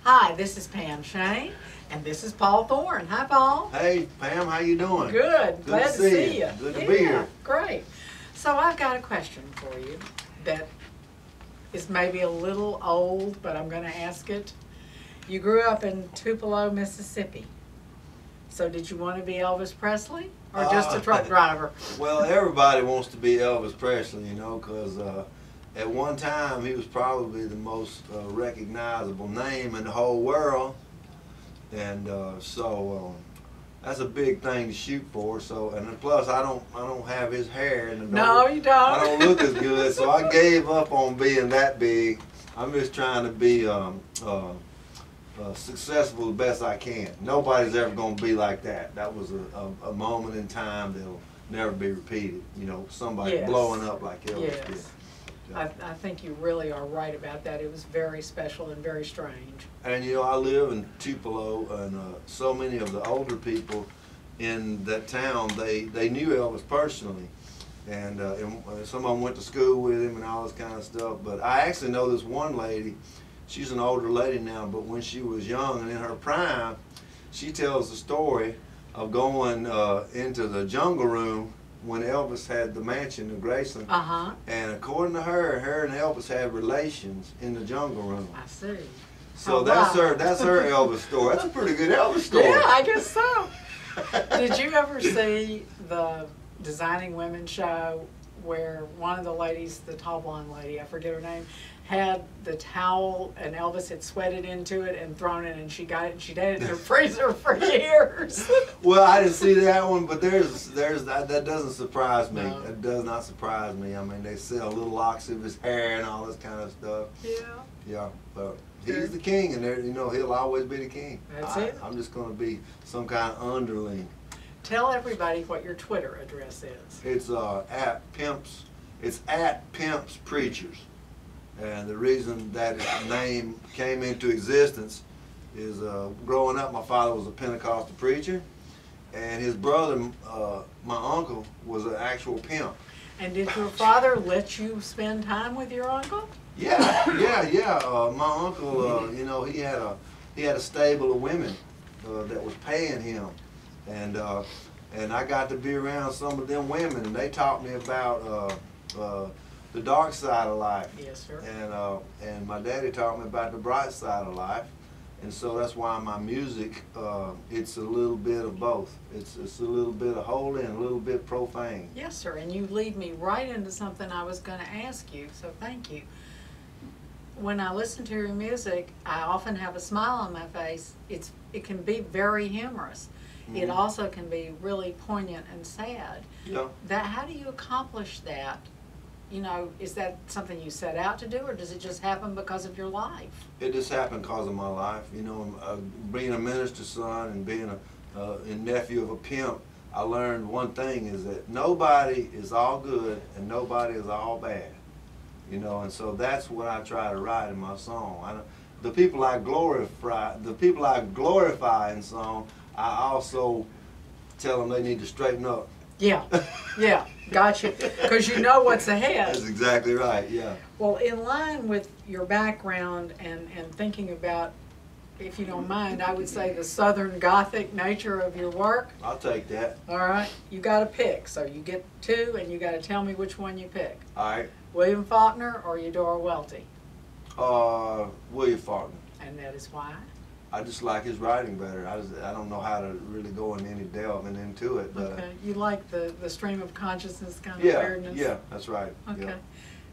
Hi, this is Pam Shane, and this is Paul Thorn. Hi, Paul. Hey, Pam, how you doing? Good. Glad to see you. Good to be here. Great. So I've got a question for you that is maybe a little old, but I'm going to ask it. You grew up in Tupelo, Mississippi. So did you want to be Elvis Presley or just a truck driver? Well, everybody wants to be Elvis Presley, you know, because at one time he was probably the most recognizable name in the whole world, and so that's a big thing to shoot for. So, and plus I don't have his hair, and no, you don't. I don't look as good, so I gave up on being that big. I'm just trying to be successful the best I can. Nobody's ever going to be like that. That was a moment in time that'll never be repeated. You know, somebody blowing up like Elvis did. I think you really are right about that. It was very special and very strange. And you know, I live in Tupelo, and so many of the older people in that town, they knew Elvis personally, and some of them went to school with him and all this kind of stuff. But I actually know this one lady. She's an older lady now, but when she was young and in her prime, she tells the story of going into the jungle room when Elvis had the mansion in Graceland. And according to her and Elvis had relations in the jungle room. I see. So that's her Elvis story. That's a pretty good Elvis story. Yeah, I guess so. Did you ever see the Designing Women show where one of the ladies, the tall blonde lady, I forget her name, had the towel and Elvis had sweated into it and thrown it, and she got it and she had it in her freezer for years? Well, I didn't see that one, but there's that doesn't surprise me. No. It does not surprise me. I mean, they sell little locks of his hair and all this kind of stuff. Yeah. Yeah, but he's the king, and you know he'll always be the king. That's it. I'm just going to be some kind of underling. Tell everybody what your Twitter address is. It's at Pimps Preachers. And the reason that name came into existence is growing up, my father was a Pentecostal preacher, and his brother, my uncle, was an actual pimp. And did your father let you spend time with your uncle? Yeah. My uncle, you know, he had a stable of women that was paying him, and I got to be around some of them women, and they taught me about the dark side of life. Yes, sir. And my daddy taught me about the bright side of life, and so that's why my music, it's a little bit of both. It's a little bit of holy and a little bit profane. Yes, sir. And you lead me right into something I was going to ask you. So thank you. When I listen to your music, I often have a smile on my face. It can be very humorous. It also can be really poignant and sad. Yeah. How do you accomplish that? You know, is that something you set out to do, or does it just happen because of your life? It just happened because of my life. You know, being a minister's son and being a nephew of a pimp, I learned one thing, is that nobody is all good and nobody is all bad. You know, and so that's what I try to write in my song. The people I glorify in song, I also tell them they need to straighten up. Yeah, yeah, gotcha. Because you know what's ahead. That's exactly right, yeah. Well, in line with your background and thinking about, if you don't mind, I would say the Southern Gothic nature of your work. I'll take that. All right, you got to pick. So you get two, and you got to tell me which one you pick. All right. William Faulkner or Eudora Welty? William Faulkner. And that is why? I just like his writing better. I don't know how to really go in any delving into it. But, okay. You like the stream of consciousness kind of yeah, weirdness? Yeah, that's right. Okay. Yeah.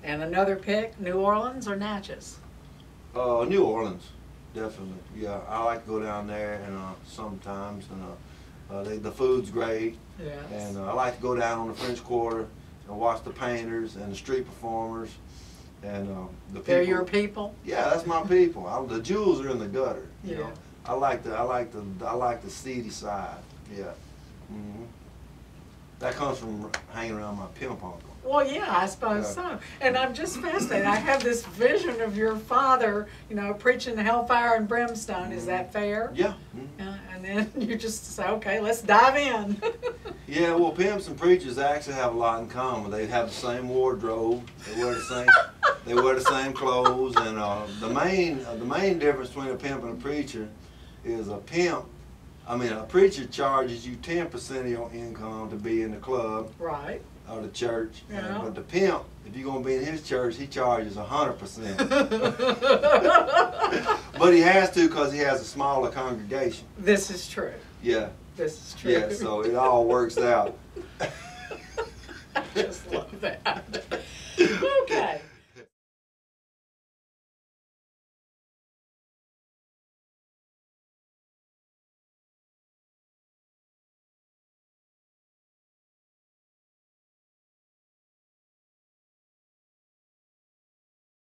And another pick, New Orleans or Natchez? New Orleans, definitely. Yeah, I like to go down there and sometimes, and the food's great. Yes. And I like to go down on the French Quarter and watch the painters and the street performers. And the people. They're your people? Yeah, that's my people. The jewels are in the gutter. Yeah. You know? I like the seedy side. Yeah. that comes from hanging around my pimp uncle. Well, yeah, I suppose so. And I'm just fascinated. I have this vision of your father, you know, preaching hellfire and brimstone. Is that fair? Yeah. And then you just say, okay, let's dive in. Yeah, well, pimps and preachers actually have a lot in common. They have the same wardrobe. They wear the same. They wear the same clothes. And the main difference between a pimp and a preacher is a preacher charges you 10% of your income to be in the club. Right. Or the church. Yeah. But the pimp, if you're gonna be in his church, he charges 100%. But he has to because he has a smaller congregation. This is true. Yeah. This is true. Yeah, so it all works out. I just love that.